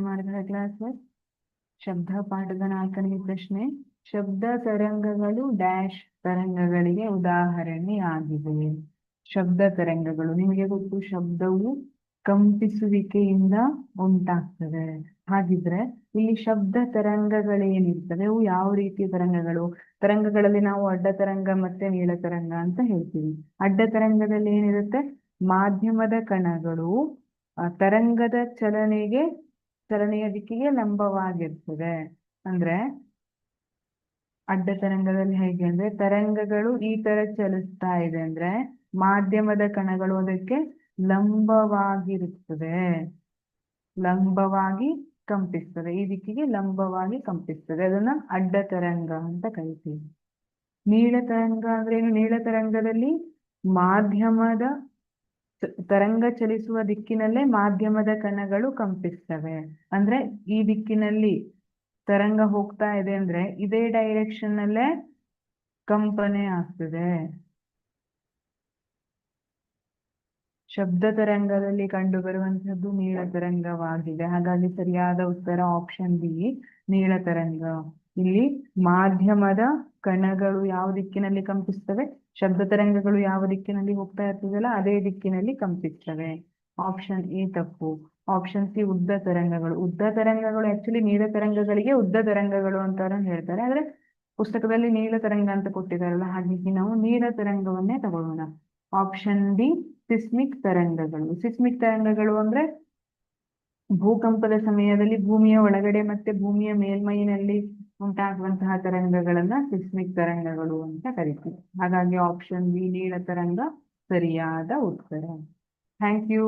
ಮಾಡಿದ ಕ್ಲಾಸ್ ಶಬ್ದ ಪಾಠದ 4ನೇ ಪ್ರಶ್ನೆ. ಶಬ್ದ ತರಂಗಗಳು ಡ್ಯಾಶ್ ತರಂಗಗಳಿಗೆ ಉದಾಹರಣೆಯಾಗಿವೆ. ಶಬ್ದ ತರಂಗಗಳು ನಿಮಗೆ ಗೊತ್ತು, ಶಬ್ದವು ಕಂಪಿಸುವಿಕೆಯಿಂದ ಉಂಟಾಗ್ತದೆ. ಹಾಗಿದ್ರೆ ಇಲ್ಲಿ ಶಬ್ದ ತರಂಗಗಳೇನಿರ್ತವೆ ಅವು ಯಾವ ರೀತಿಯ ತರಂಗಗಳು? ತರಂಗಗಳಲ್ಲಿ ನಾವು ಅಡ್ಡ ತರಂಗ ಮತ್ತೆ ನೀಳ ತರಂಗ ಅಂತ ಹೇಳ್ತೀವಿ. ಅಡ್ಡ ತರಂಗದಲ್ಲಿ ಏನಿರುತ್ತೆ? ಮಾಧ್ಯಮದ ಕಣಗಳು ತರಂಗದ ಚಲನೆಯ ದಿಕ್ಕಿಗೆ ಲಂಬವಾಗಿರ್ತದೆ. ಅಂದ್ರೆ ಅಡ್ಡ ತರಂಗದಲ್ಲಿ ಹೇಗೆ ಅಂದ್ರೆ ತರಂಗಗಳು ಈ ತರ ಚಲಿಸ್ತಾ ಇದೆ ಅಂದ್ರೆ ಮಾಧ್ಯಮದ ಕಣಗಳು ಅದಕ್ಕೆ ಲಂಬವಾಗಿರುತ್ತದೆ, ಲಂಬವಾಗಿ ಕಂಪಿಸ್ತದೆ, ಈ ದಿಕ್ಕಿಗೆ ಲಂಬವಾಗಿ ಕಂಪಿಸ್ತದೆ. ಅದನ್ನ ಅಡ್ಡ ತರಂಗ ಅಂತ ಕರಿತೀವಿ. ನೀಳ ತರಂಗ ಅಂದ್ರೆ ಏನು? ನೀಳ ತರಂಗದಲ್ಲಿ ಮಾಧ್ಯಮದ ತರಂಗ ಚಲಿಸುವ ದಿಕ್ಕಿನಲ್ಲೇ ಮಾಧ್ಯಮದ ಕಣಗಳು ಕಂಪಿಸ್ತವೆ. ಅಂದ್ರೆ ಈ ದಿಕ್ಕಿನಲ್ಲಿ ತರಂಗ ಹೋಗ್ತಾ ಇದೆ ಅಂದ್ರೆ ಇದೇ ಡೈರೆಕ್ಷನ್ ನಲ್ಲೇ ಕಂಪನೆ ಆಗ್ತದೆ. ಶಬ್ದ ತರಂಗದಲ್ಲಿ ಕಂಡು ಬರುವಂತಹದ್ದು ನೀಳ ತರಂಗವಾಗಿದೆ. ಹಾಗಾಗಿ ಸರಿಯಾದ ಉತ್ತರ ಆಪ್ಷನ್ ಬಿ, ನೀಳ ತರಂಗ. ಇಲ್ಲಿ ಮಾಧ್ಯಮದ ಕಣಗಳು ಯಾವ ದಿಕ್ಕಿನಲ್ಲಿ ಕಂಪಿಸ್ತವೆ? ಶಬ್ದ ತರಂಗಗಳು ಯಾವ ದಿಕ್ಕಿನಲ್ಲಿ ಹೋಗ್ತಾ ಇರ್ತದಲ್ಲ ಅದೇ ದಿಕ್ಕಿನಲ್ಲಿ ಕಂಪಿಸ್ತವೆ. ಆಪ್ಷನ್ ಎ ತಪ್ಪು. ಆಪ್ಷನ್ ಸಿ ಉದ್ದ ತರಂಗಗಳು. ಉದ್ದ ತರಂಗಗಳು ಆಕ್ಚುಲಿ ನೀಳ ತರಂಗಗಳಿಗೆ ಉದ್ದ ತರಂಗಗಳು ಅಂತ ಹೇಳ್ತಾರೆ, ಆದ್ರೆ ಪುಸ್ತಕದಲ್ಲಿ ನೀಳ ತರಂಗ ಅಂತ ಕೊಟ್ಟಿದಾರಲ್ಲ, ಹಾಗಾಗಿ ನಾವು ನೀಳ ತರಂಗವನ್ನೇ ತಗೊಳ್ಳೋಣ. ಆಪ್ಷನ್ ಡಿ ಸಿಸ್ಮಿಕ್ ತರಂಗಗಳು. ಸಿಸ್ಮಿಕ್ ತರಂಗಗಳು ಅಂದ್ರೆ ಭೂಕಂಪದ ಸಮಯದಲ್ಲಿ ಭೂಮಿಯ ಒಳಗಡೆ ಮತ್ತೆ ಭೂಮಿಯ ಮೇಲ್ಮೈನಲ್ಲಿ ಉಂಟಾಗುವಂತಹ ತರಂಗಗಳನ್ನ ಸಿಸ್ಮಿಕ್ ತರಂಗಗಳು ಅಂತ ಕರಿತೀವಿ. ಹಾಗಾಗಿ ಆಪ್ಷನ್ ಬಿ ನೀಳ ತರಂಗ ಸರಿಯಾದ ಉತ್ತರ. Thank you.